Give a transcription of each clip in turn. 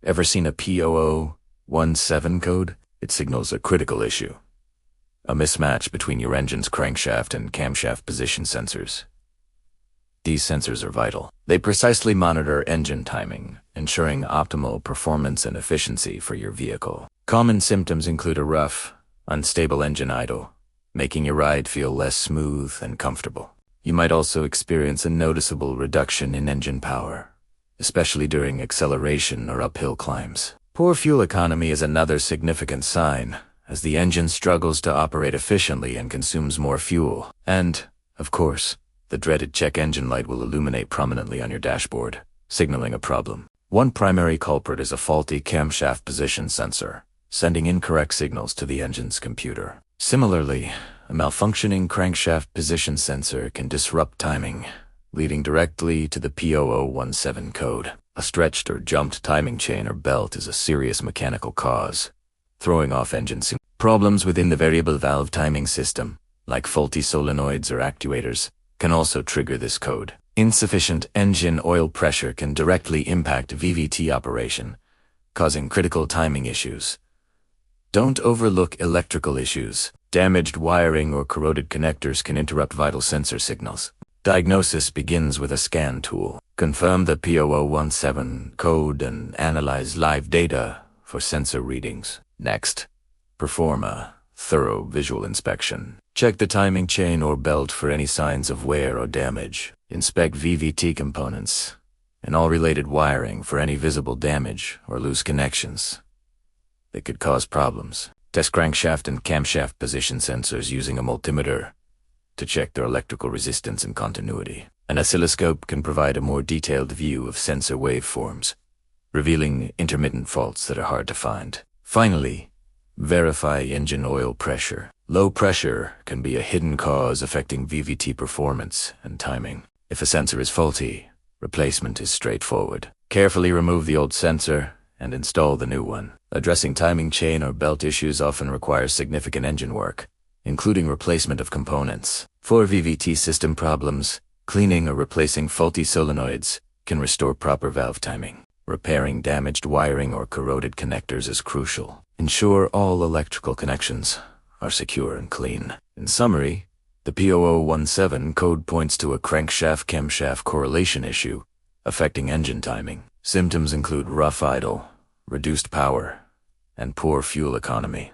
Ever seen a P0017 code? It signals a critical issue. A mismatch between your engine's crankshaft and camshaft position sensors. These sensors are vital. They precisely monitor engine timing, ensuring optimal performance and efficiency for your vehicle. Common symptoms include a rough, unstable engine idle, making your ride feel less smooth and comfortable. You might also experience a noticeable reduction in engine power, especially during acceleration or uphill climbs. Poor fuel economy is another significant sign, as the engine struggles to operate efficiently and consumes more fuel. And, of course, the dreaded check engine light will illuminate prominently on your dashboard, signaling a problem. One primary culprit is a faulty camshaft position sensor, sending incorrect signals to the engine's computer. Similarly, a malfunctioning crankshaft position sensor can disrupt timing, leading directly to the P0017 code. A stretched or jumped timing chain or belt is a serious mechanical cause, throwing off engine signals. Problems within the variable valve timing system, like faulty solenoids or actuators, can also trigger this code. Insufficient engine oil pressure can directly impact VVT operation, causing critical timing issues. Don't overlook electrical issues. Damaged wiring or corroded connectors can interrupt vital sensor signals. Diagnosis begins with a scan tool. Confirm the P0017 code and analyze live data for sensor readings. Next, perform a thorough visual inspection. Check the timing chain or belt for any signs of wear or damage. Inspect VVT components and all related wiring for any visible damage or loose connections that could cause problems. Test crankshaft and camshaft position sensors using a multimeter to check their electrical resistance and continuity. An oscilloscope can provide a more detailed view of sensor waveforms, revealing intermittent faults that are hard to find. Finally, verify engine oil pressure. Low pressure can be a hidden cause affecting VVT performance and timing. If a sensor is faulty, replacement is straightforward. Carefully remove the old sensor and install the new one. Addressing timing chain or belt issues often requires significant engine work, including replacement of components. For VVT system problems, cleaning or replacing faulty solenoids can restore proper valve timing. Repairing damaged wiring or corroded connectors is crucial. Ensure all electrical connections are secure and clean. In summary, the P0017 code points to a crankshaft-camshaft correlation issue affecting engine timing. Symptoms include rough idle, reduced power, and poor fuel economy,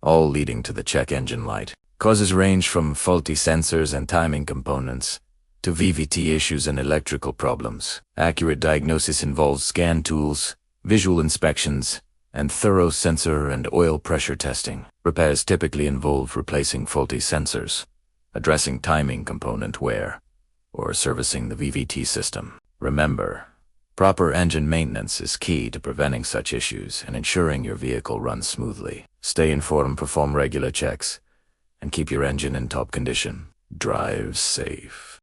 all leading to the check engine light. Causes range from faulty sensors and timing components to VVT issues and electrical problems. Accurate diagnosis involves scan tools, visual inspections, and thorough sensor and oil pressure testing. Repairs typically involve replacing faulty sensors, addressing timing component wear, or servicing the VVT system. Remember, proper engine maintenance is key to preventing such issues and ensuring your vehicle runs smoothly. Stay informed, perform regular checks, and keep your engine in top condition. Drive safe.